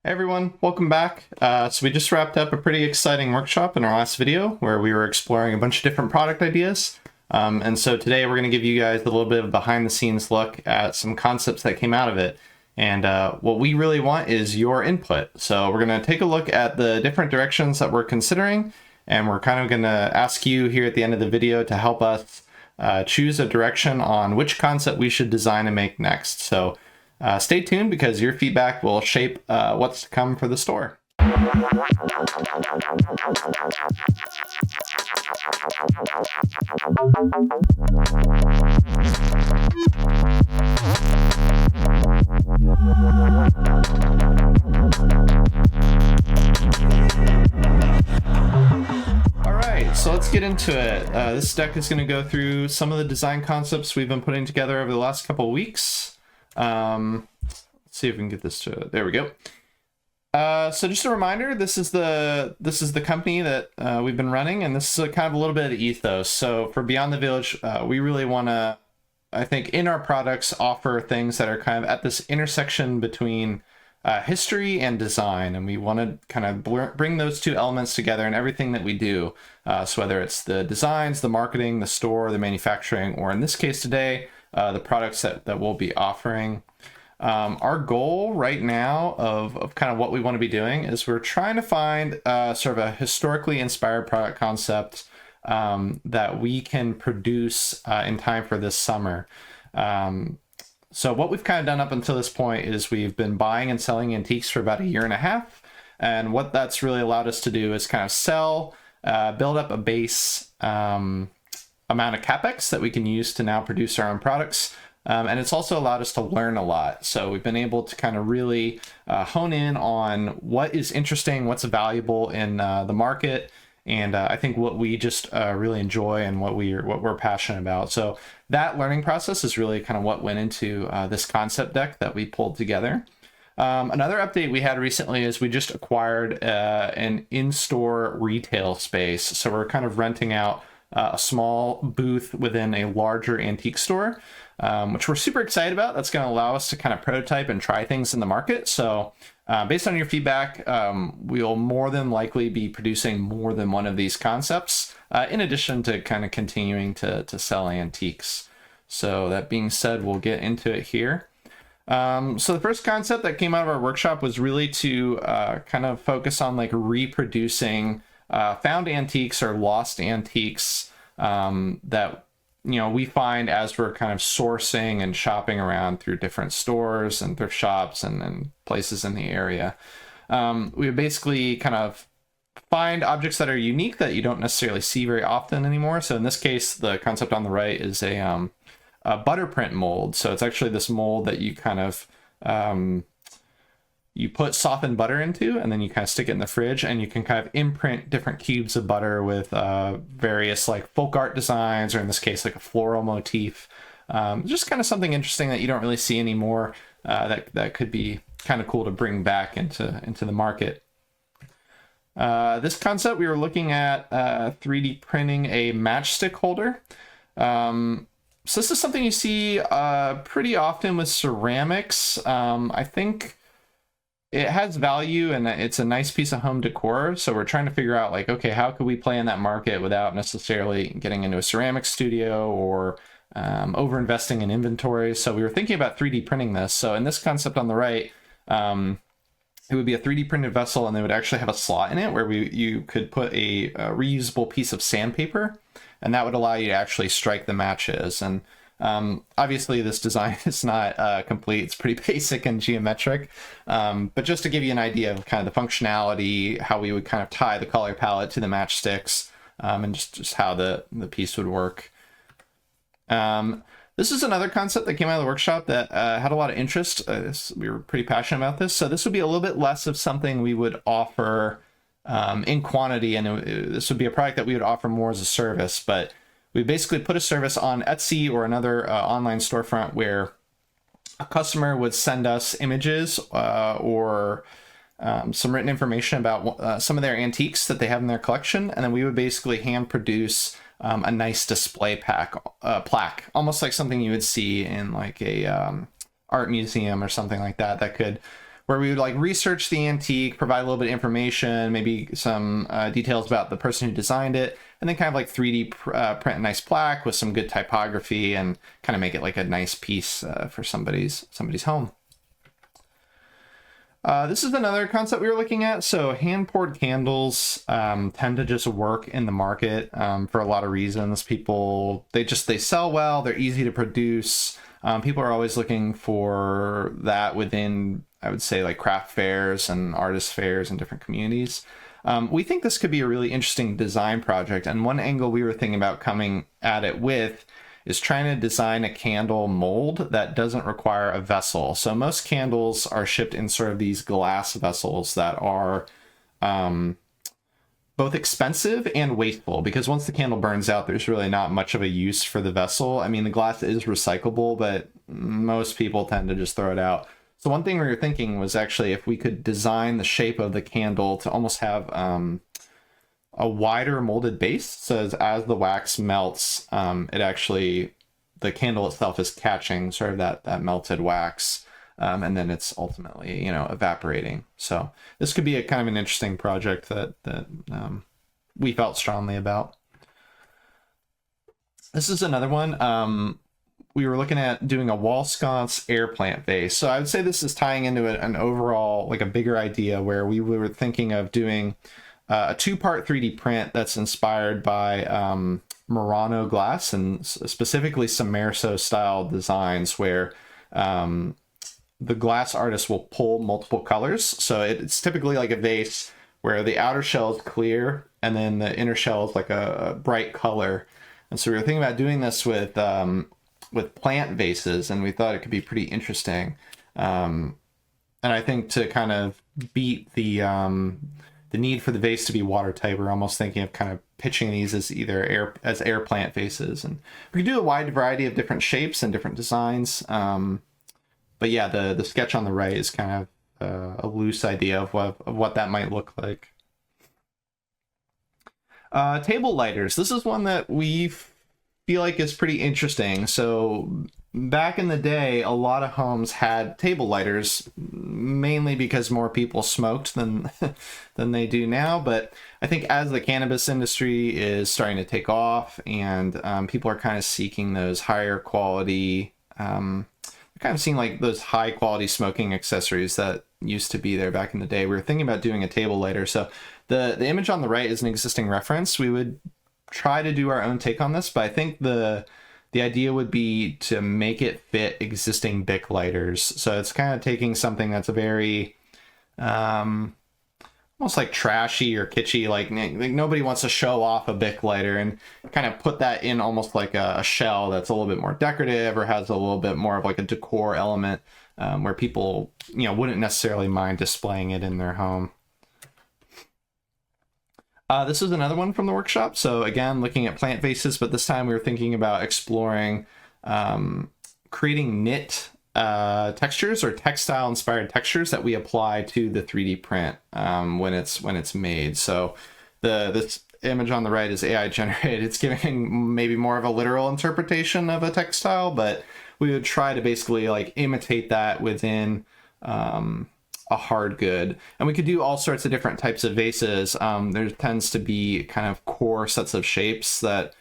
Hey everyone, welcome back. So we just wrapped up a pretty exciting workshop in our last video where we were exploring a bunch of different product ideas. And so today we're going to give you guys a little bit of a behind the scenes look at some concepts that came out of it. And what we really want is your input. So we're going to take a look at the different directions that we're considering, and we're kind of going to ask you here at the end of the video to help us choose a direction on which concept we should design and make next. So stay tuned because your feedback will shape what's to come for the store. All right, so let's get into it. This deck is going to go through some of the design concepts we've been putting together over the last couple of weeks. Let's see if we can get this to, there we go. So just a reminder, this is the company that we've been running, and this is kind of a little bit of ethos. So for Beyond the Village, we really want to, I think, in our products, offer things that are kind of at this intersection between history and design, and we want to kind of bring those two elements together in everything that we do. So whether it's the designs, the marketing, the store, the manufacturing, or in this case today, the products that we'll be offering. Our goal right now of kind of what we want to be doing is we're trying to find sort of a historically inspired product concept that we can produce in time for this summer. So what we've kind of done up until this point is we've been buying and selling antiques for about a year and a half. And what that's really allowed us to do is kind of sell, build up a base amount of CapEx that we can use to now produce our own products. And it's also allowed us to learn a lot. So we've been able to kind of really hone in on what is interesting, what's valuable in the market, and I think what we just really enjoy and what we're passionate about. So that learning process is really kind of what went into this concept deck that we pulled together. Another update we had recently is we just acquired an in-store retail space. So we're kind of renting out a small booth within a larger antique store, which we're super excited about. That's going to allow us to kind of prototype and try things in the market. So based on your feedback, we'll more than likely be producing more than one of these concepts, in addition to kind of continuing to sell antiques. So that being said, we'll get into it here. So the first concept that came out of our workshop was really to kind of focus on like reproducing found antiques or lost antiques that we find as we're kind of sourcing and shopping around through different stores and thrift shops and places in the area. We basically kind of find objects that are unique that you don't necessarily see very often anymore. So in this case, the concept on the right is a butterprint mold. So it's actually this mold that you kind of you put softened butter into, and then you kind of stick it in the fridge, and you can kind of imprint different cubes of butter with various like folk art designs, or in this case, like a floral motif. Just kind of something interesting that you don't really see anymore that could be kind of cool to bring back into the market. This concept, we were looking at 3D printing a matchstick holder. So this is something you see pretty often with ceramics. I think it has value and it's a nice piece of home decor. So we're trying to figure out like, okay, how could we play in that market without necessarily getting into a ceramic studio or over investing in inventory. So we were thinking about 3D printing this. So in this concept on the right, it would be a 3D printed vessel, and they would actually have a slot in it where you could put a reusable piece of sandpaper, and that would allow you to actually strike the matches. And obviously this design is not complete. It's pretty basic and geometric, but just to give you an idea of kind of the functionality, how we would kind of tie the color palette to the matchsticks, and just how the piece would work. This is another concept that came out of the workshop that had a lot of interest. We were pretty passionate about this. So this would be a little bit less of something we would offer in quantity, and this would be a product that we would offer more as a service. But we basically put a service on Etsy or another online storefront where a customer would send us images or some written information about some of their antiques that they have in their collection, and then we would basically hand produce a nice display plaque, almost like something you would see in like a art museum or something like that, that could where we would like research the antique, provide a little bit of information, maybe some details about the person who designed it, and then kind of like 3D print a nice plaque with some good typography and kind of make it like a nice piece for somebody's home. This is another concept we were looking at. So hand-poured candles tend to just work in the market for a lot of reasons. People, they sell well, they're easy to produce. People are always looking for that within, I would say, like craft fairs and artist fairs in different communities. We think this could be a really interesting design project. And one angle we were thinking about coming at it with is trying to design a candle mold that doesn't require a vessel. So most candles are shipped in sort of these glass vessels that are both expensive and wasteful, because once the candle burns out, there's really not much of a use for the vessel. I mean, the glass is recyclable, but most people tend to just throw it out. So one thing we were thinking was actually if we could design the shape of the candle to almost have a wider molded base, so as the wax melts, it actually, the candle itself is catching sort of that melted wax, and then it's ultimately, evaporating. So this could be a kind of an interesting project that we felt strongly about. This is another one. We were looking at doing a wall sconce air plant vase. So I would say this is tying into an overall, like a bigger idea where we were thinking of doing a 2-part 3D print that's inspired by Murano glass, and specifically some Marceau style designs where the glass artist will pull multiple colors. So it's typically like a vase where the outer shell is clear and then the inner shell is like a bright color. And so we were thinking about doing this with plant vases, and we thought it could be pretty interesting. And I think to kind of beat the need for the vase to be watertight, we're almost thinking of kind of pitching these as either air plant vases, and we can do a wide variety of different shapes and different designs. But yeah, the sketch on the right is kind of a loose idea of what that might look like. Table lighters. This is one that we feel like is pretty interesting. So back in the day, a lot of homes had table lighters, mainly because more people smoked than they do now. But I think as the cannabis industry is starting to take off, and people are kind of seeking those higher quality, kind of seeing like those high quality smoking accessories that used to be there back in the day, we were thinking about doing a table lighter. So the image on the right is an existing reference. We would try to do our own take on this, but I think the idea would be to make it fit existing Bic lighters. So it's kind of taking something that's a very almost like trashy or kitschy, like nobody wants to show off a Bic lighter, and kind of put that in almost like a shell that's a little bit more decorative or has a little bit more of like a decor element, where people wouldn't necessarily mind displaying it in their home. This is another one from the workshop. So again, looking at plant vases, but this time we were thinking about exploring creating knit textures or textile inspired textures that we apply to the 3D print when it's made. So this image on the right is AI generated. It's giving maybe more of a literal interpretation of a textile, but we would try to basically like imitate that within a hard good. And we could do all sorts of different types of vases. There tends to be kind of core sets of shapes that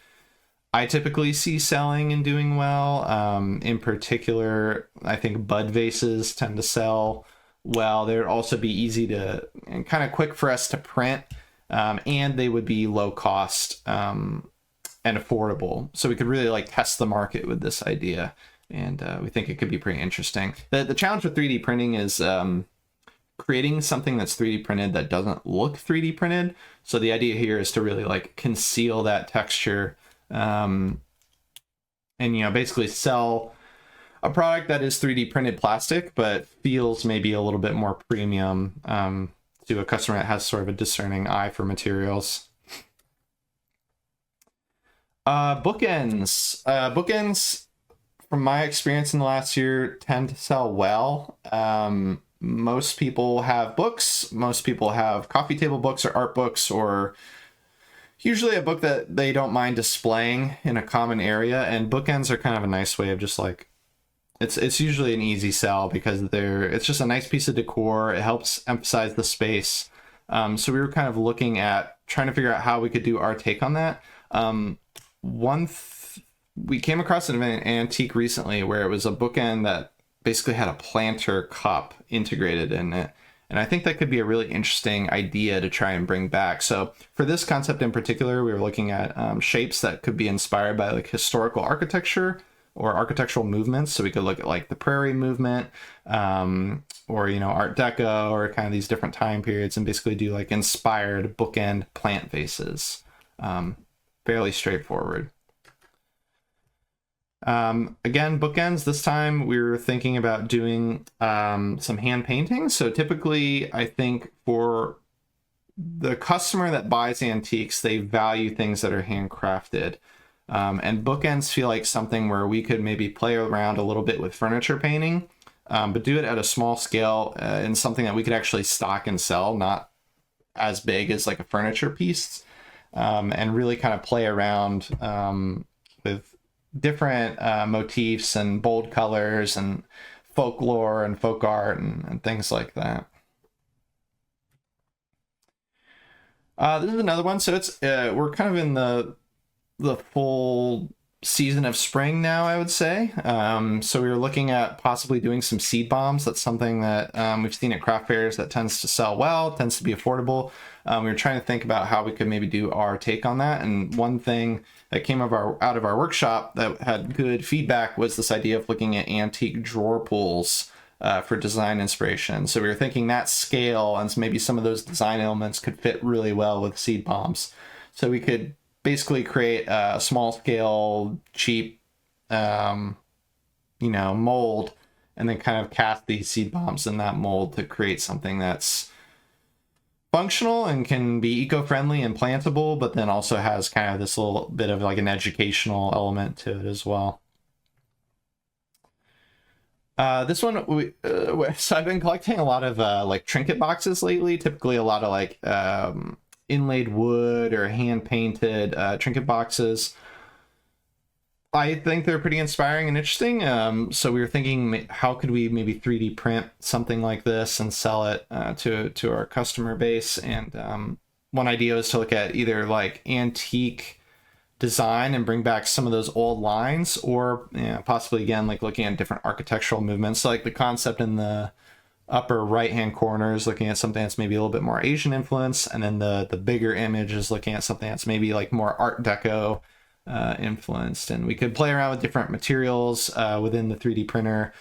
I typically see selling and doing well. In particular, I think bud vases tend to sell well. They'd also be easy to and kind of quick for us to print, and they would be low cost and affordable. So we could really like test the market with this idea, and we think it could be pretty interesting. The challenge with 3D printing is creating something that's 3D printed that doesn't look 3D printed. So the idea here is to really like conceal that texture, and basically sell a product that is 3D printed plastic but feels maybe a little bit more premium to a customer that has sort of a discerning eye for materials. Bookends. Bookends, from my experience in the last year, tend to sell well. Most people have books. Most people have coffee table books or art books, or usually a book that they don't mind displaying in a common area. And bookends are kind of a nice way of just like It's usually an easy sell because it's just a nice piece of decor. It helps emphasize the space. So we were kind of looking at trying to figure out how we could do our take on that. We came across an antique recently where it was a bookend that basically had a planter cup integrated in it. And I think that could be a really interesting idea to try and bring back. So for this concept in particular, we were looking at shapes that could be inspired by like historical architecture or architectural movements. So we could look at like the Prairie movement, or, you know, Art Deco, or kind of these different time periods, and basically do like inspired bookend plant vases. Fairly straightforward. Again, bookends, this time we were thinking about doing some hand painting. So typically, I think for the customer that buys antiques, they value things that are handcrafted. And bookends feel like something where we could maybe play around a little bit with furniture painting, but do it at a small scale, and something that we could actually stock and sell, not as big as like a furniture piece, and really kind of play around with different motifs and bold colors and folklore and folk art and things like that. This is another one. So it's we're kind of in the full season of spring now, I would say. So we were looking at possibly doing some seed bombs. That's something that we've seen at craft fairs that tends to sell well, tends to be affordable. We were trying to think about how we could maybe do our take on that. And one thing that came out of our workshop that had good feedback was this idea of looking at antique drawer pulls for design inspiration. So we were thinking that scale and maybe some of those design elements could fit really well with seed bombs. So we could basically create a small scale, cheap, mold, and then kind of cast these seed bombs in that mold to create something that's functional and can be eco-friendly and plantable, but then also has kind of this little bit of like an educational element to it as well. This one, so I've been collecting a lot of like trinket boxes lately, typically a lot of like inlaid wood or hand painted trinket boxes. I think they're pretty inspiring and interesting. So we were thinking, how could we maybe 3D print something like this and sell it to our customer base? And one idea was to look at either like antique design and bring back some of those old lines, or possibly again like looking at different architectural movements. So like the concept in the upper right hand corner is looking at something that's maybe a little bit more Asian influence, and then the bigger image is looking at something that's maybe like more Art Deco influenced. And we could play around with different materials within the 3D printer,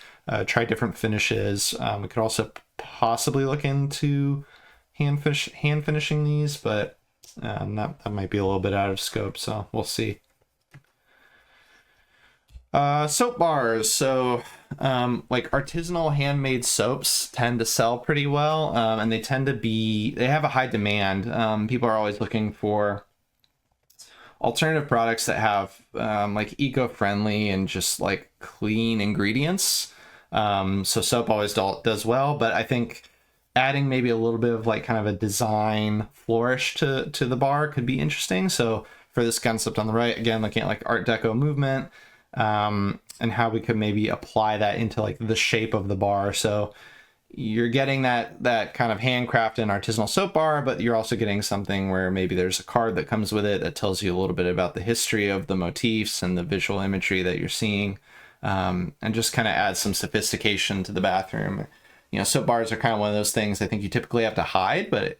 try different finishes. We could also possibly look into hand finishing these, but that might be a little bit out of scope, so we'll see. Soap bars. So like artisanal handmade soaps tend to sell pretty well, and they have a high demand. People are always looking for alternative products that have like eco-friendly and just like clean ingredients. So soap always does well, but I think adding maybe a little bit of like kind of a design flourish to the bar could be interesting. So for this concept on the right, again, looking at like Art Deco movement, and how we could maybe apply that into like the shape of the bar. So you're getting that kind of handcrafted and artisanal soap bar, but you're also getting something where maybe there's a card that comes with it that tells you a little bit about the history of the motifs and the visual imagery that you're seeing, and just kind of add some sophistication to the bathroom. Soap bars are kind of one of those things I think you typically have to hide, but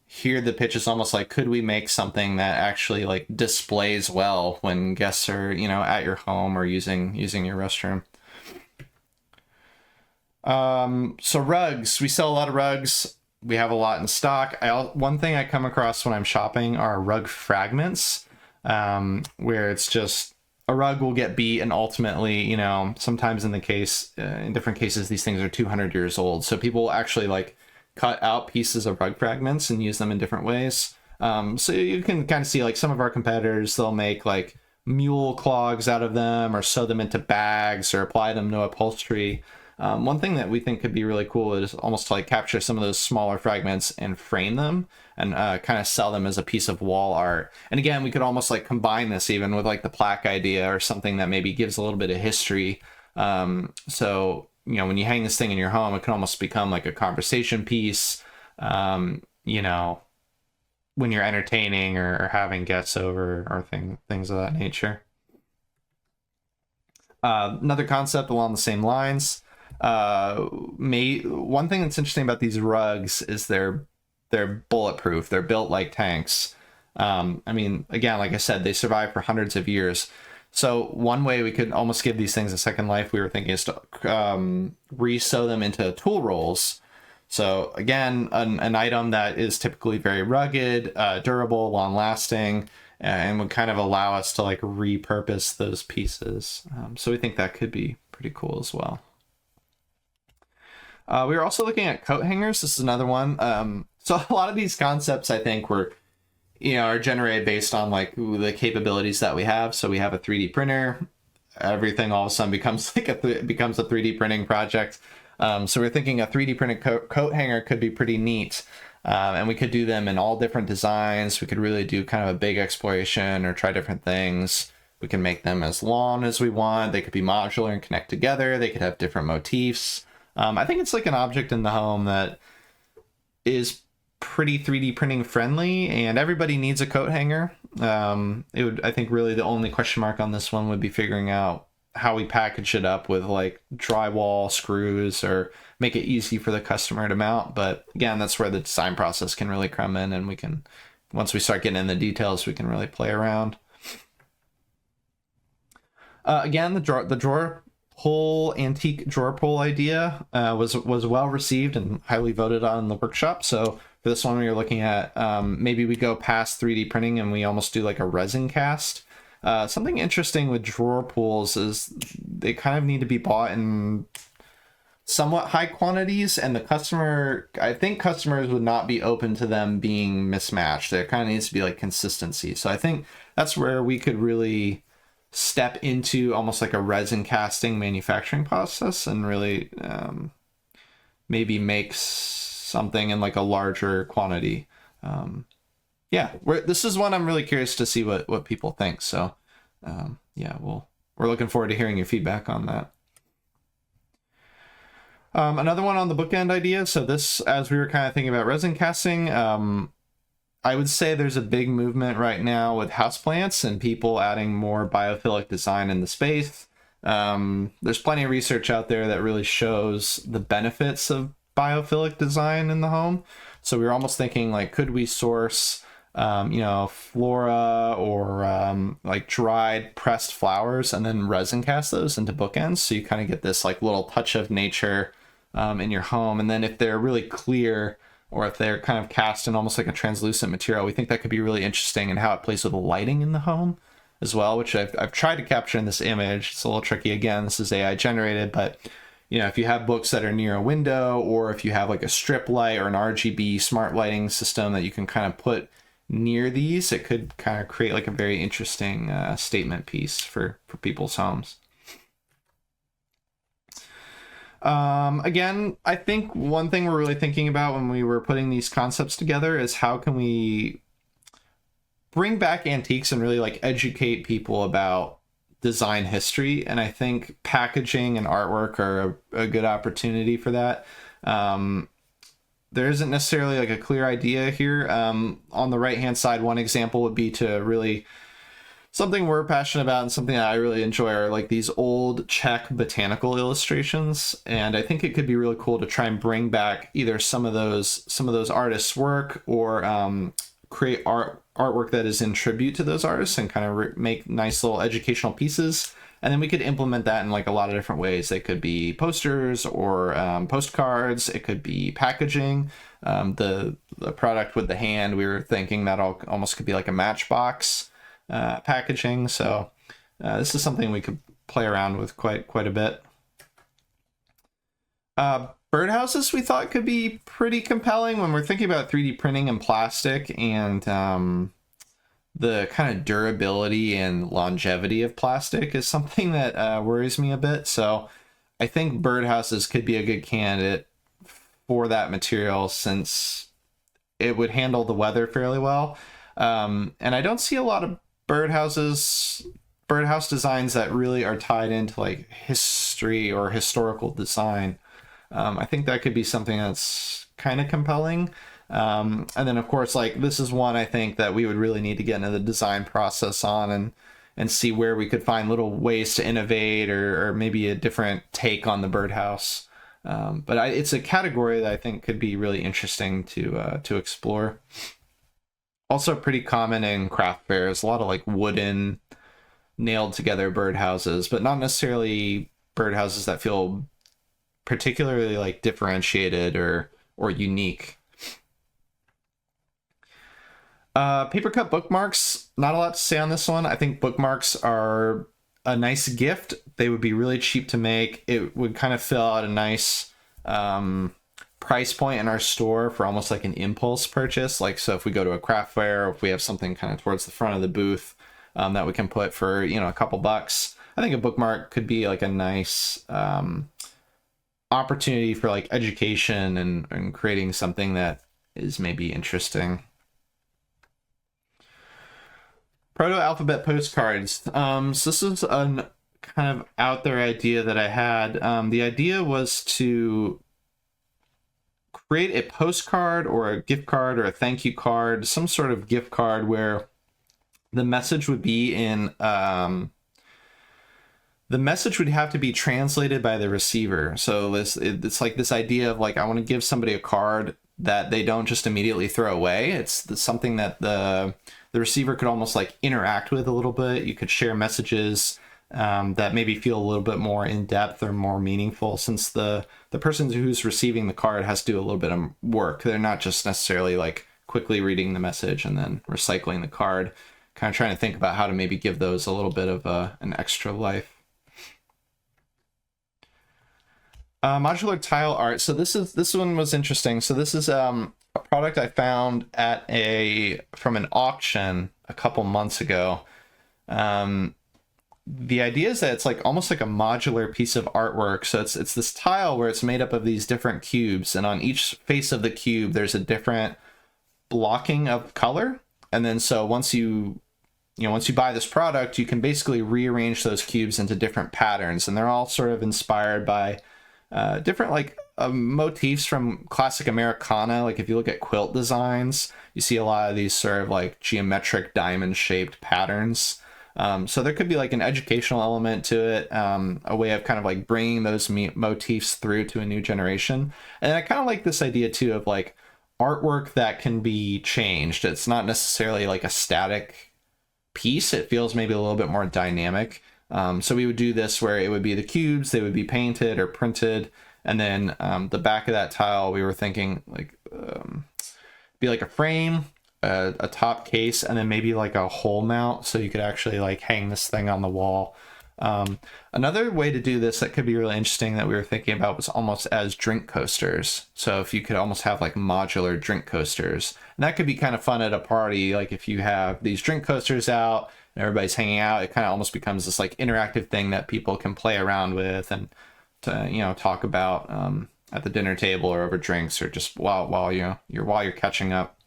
here the pitch is almost like, could we make something that actually like displays well when guests are, at your home or using your restroom? So rugs, we sell a lot of rugs. We have a lot in stock. One thing I come across when I'm shopping are rug fragments, where it's just a rug will get beat, and ultimately, sometimes in different cases, these things are 200 years old. So people will actually like cut out pieces of rug fragments and use them in different ways. So you can kind of see like some of our competitors, they'll make like mule clogs out of them, or sew them into bags, or apply them to upholstery. One thing that we think could be really cool is almost to like capture some of those smaller fragments and frame them and kind of sell them as a piece of wall art. And again, we could almost like combine this even with like the plaque idea, or something that maybe gives a little bit of history So, you know, when you hang this thing in your home, it can almost become like a conversation piece, you know, when you're entertaining or having guests over or things of that nature. Another concept along the same lines. One thing that's interesting about these rugs is they're bulletproof. They're built like tanks. I mean, again, like I said, they survive for hundreds of years. So one way we could almost give these things a second life, we were thinking, is to re-sew them into tool rolls. So again, an item that is typically very rugged, durable, long-lasting, and would kind of allow us to like repurpose those pieces. So we think that could be pretty cool as well. We were also looking at coat hangers. This is another one. So a lot of these concepts, I think, are generated based on like the capabilities that we have. So we have a 3D printer. Everything all of a sudden becomes like becomes a 3D printing project. So we're thinking a 3D printed coat hanger could be pretty neat. And we could do them in all different designs. We could really do kind of a big exploration or try different things. We can make them as long as we want. They could be modular and connect together. They could have different motifs. I think it's like an object in the home that is pretty 3D printing friendly, and everybody needs a coat hanger. I think really the only question mark on this one would be figuring out how we package it up with like drywall, screws, or make it easy for the customer to mount. But again, that's where the design process can really come in, and we can, once we start getting in the details, we can really play around. Again, the drawer pull, antique drawer pull idea was well received and highly voted on in the workshop. So for this one, we were looking at maybe we go past 3D printing and we almost do like a resin cast. Something interesting with drawer pulls is they kind of need to be bought in somewhat high quantities, and I think customers would not be open to them being mismatched. There kind of needs to be like consistency. So I think that's where we could really step into almost like a resin casting manufacturing process and really maybe make something in like a larger quantity. This is one I'm really curious to see what people think. So we're looking forward to hearing your feedback on that. Another one on the bookend idea. So this, as we were kind of thinking about resin casting, I would say there's a big movement right now with houseplants and people adding more biophilic design in the space. There's plenty of research out there that really shows the benefits of biophilic design in the home. So we were almost thinking like, could we source flora or like dried pressed flowers and then resin cast those into bookends, so you kind of get this like little touch of nature in your home. And then if they're really clear, or if they're kind of cast in almost like a translucent material, we think that could be really interesting in how it plays with the lighting in the home as well, which I've tried to capture in this image. It's a little tricky. Again, this is AI generated, but if you have books that are near a window, or if you have like a strip light or an RGB smart lighting system that you can kind of put near these, it could kind of create like a very interesting statement piece for people's homes. Again, I think one thing we're really thinking about when we were putting these concepts together is how can we bring back antiques and really like educate people about design history. And I think packaging and artwork are a good opportunity for that. There isn't necessarily like a clear idea here. On the right hand side, one example would be to really, something we're passionate about and something that I really enjoy are like these old Czech botanical illustrations. And I think it could be really cool to try and bring back either some of those artists' work, or create artwork that is in tribute to those artists and kind of make nice little educational pieces. And then we could implement that in like a lot of different ways. They could be posters or postcards. It could be packaging. The product with the hand, we were thinking that almost could be like a matchbox packaging. So this is something we could play around with quite a bit. Birdhouses we thought could be pretty compelling when we're thinking about 3D printing and plastic, and the kind of durability and longevity of plastic is something that worries me a bit. So I think birdhouses could be a good candidate for that material, since it would handle the weather fairly well. And I don't see a lot of birdhouses birdhouse designs that really are tied into like history or historical design. I think that could be something that's kind of compelling. And then of course, like this is one I think that we would really need to get into the design process on and see where we could find little ways to innovate or maybe a different take on the birdhouse. But it's a category that I think could be really interesting to explore. Also pretty common in craft fairs, a lot of like wooden nailed together birdhouses, but not necessarily birdhouses that feel particularly like differentiated or unique. Paper cut bookmarks, not a lot to say on this one. I think bookmarks are a nice gift. They would be really cheap to make. It would kind of fill out a nice price point in our store for almost like an impulse purchase. Like, so if we go to a craft fair, or if we have something kind of towards the front of the booth that we can put for, you know, a couple bucks, I think a bookmark could be like a nice opportunity for like education and creating something that is maybe interesting. Proto-alphabet postcards. So this is a kind of out there idea that I had. The idea was to create a postcard or a gift card or a thank you card, some sort of gift card where the message would be in the message would have to be translated by the receiver. So it's like this idea of like, I want to give somebody a card that they don't just immediately throw away. It's something that the receiver could almost like interact with a little bit. You could share messages that maybe feel a little bit more in depth or more meaningful, since the person who's receiving the card has to do a little bit of work. They're not just necessarily like quickly reading the message and then recycling the card. Kind of trying to think about how to maybe give those a little bit of an extra life. Modular tile art. So this one was interesting. So this is a product I found from an auction a couple months ago. The idea is that it's like almost like a modular piece of artwork. So it's this tile where it's made up of these different cubes, and on each face of the cube there's a different blocking of color. And then so once you buy this product, you can basically rearrange those cubes into different patterns, and they're all sort of inspired by different like motifs from classic Americana. Like if you look at quilt designs, you see a lot of these sort of like geometric diamond shaped patterns. So there could be like an educational element to it, a way of kind of like bringing those motifs through to a new generation. And I kind of like this idea too of like artwork that can be changed. It's not necessarily like a static piece. It feels maybe a little bit more dynamic. So we would do this where it would be the cubes, they would be painted or printed, and then the back of that tile we were thinking like be like a frame, a top case, and then maybe like a hole mount, so you could actually like hang this thing on the wall. Another way to do this that could be really interesting that we were thinking about was almost as drink coasters. So if you could almost have like modular drink coasters, and that could be kind of fun at a party. Like if you have these drink coasters out and everybody's hanging out, it kind of almost becomes this like interactive thing that people can play around with and to, you know, talk about at the dinner table or over drinks, or just while you're catching up.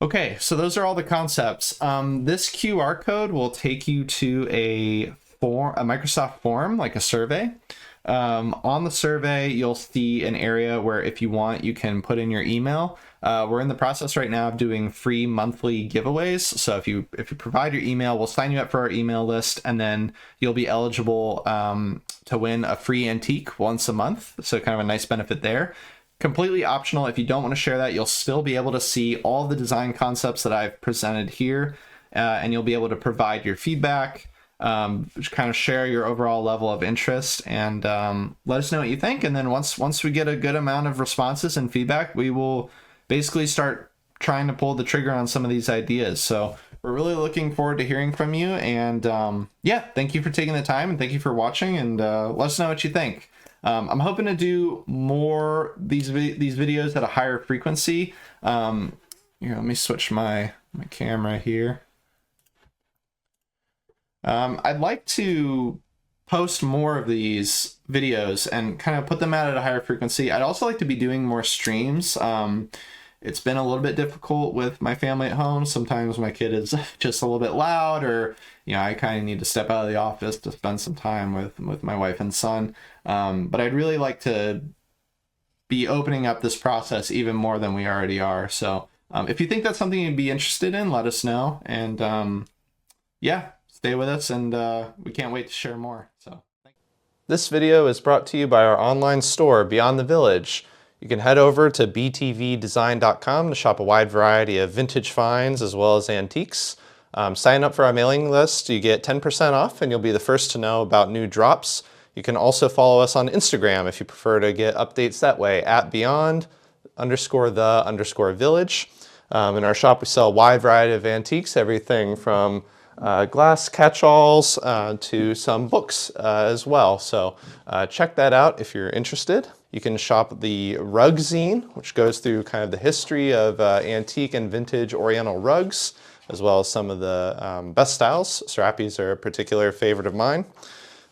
Okay, so those are all the concepts. This QR code will take you to a Microsoft form, like a survey. On the survey, you'll see an area where if you want, you can put in your email. We're in the process right now of doing free monthly giveaways. So if you provide your email, we'll sign you up for our email list, and then you'll be eligible to win a free antique once a month. So kind of a nice benefit there. Completely optional. If you don't want to share that, you'll still be able to see all the design concepts that I've presented here, and you'll be able to provide your feedback, just kind of share your overall level of interest, and let us know what you think. And then once we get a good amount of responses and feedback, we will basically start trying to pull the trigger on some of these ideas. So we're really looking forward to hearing from you. And yeah, thank you for taking the time, and thank you for watching, and let us know what you think. I'm hoping to do more these videos at a higher frequency. Here, let me switch my camera here. I'd like to post more of these videos and kind of put them out at a higher frequency. I'd also like to be doing more streams. It's been a little bit difficult with my family at home. Sometimes my kid is just a little bit loud, or I kind of need to step out of the office to spend some time with my wife and son. But I'd really like to be opening up this process even more than we already are. So if you think that's something you'd be interested in, let us know. And yeah, stay with us, and we can't wait to share more. So this video is brought to you by our online store, Beyond the Village. You can head over to btvdesign.com to shop a wide variety of vintage finds as well as antiques. Sign up for our mailing list. You get 10% off, and you'll be the first to know about new drops. You can also follow us on Instagram if you prefer to get updates that way, at beyond_the_village. In our shop, we sell a wide variety of antiques, everything from glass catch-alls to some books as well. So check that out if you're interested. You can shop the rug zine, which goes through kind of the history of antique and vintage Oriental rugs, as well as some of the best styles. Serapis are a particular favorite of mine.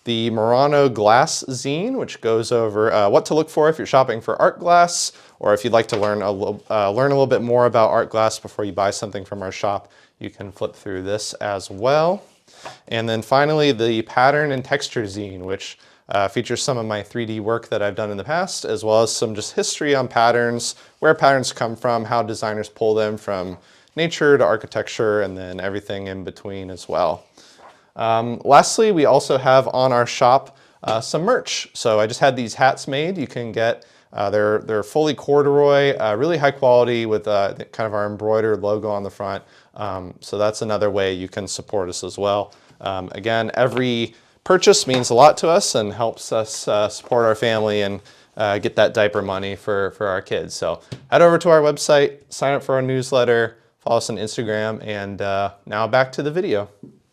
The Murano glass zine, which goes over what to look for if you're shopping for art glass, or if you'd like to learn a little bit more about art glass before you buy something from our shop, you can flip through this as well. And then finally, the pattern and texture zine, which features some of my 3D work that I've done in the past, as well as some just history on patterns, where patterns come from, how designers pull them from nature to architecture, and then everything in between as well. Lastly, we also have on our shop some merch. So I just had these hats made. You can get, they're fully corduroy, really high quality with kind of our embroidered logo on the front. So that's another way you can support us as well. Again, every purchase means a lot to us and helps us support our family and get that diaper money for our kids. So head over to our website, sign up for our newsletter, follow us on Instagram, and now back to the video.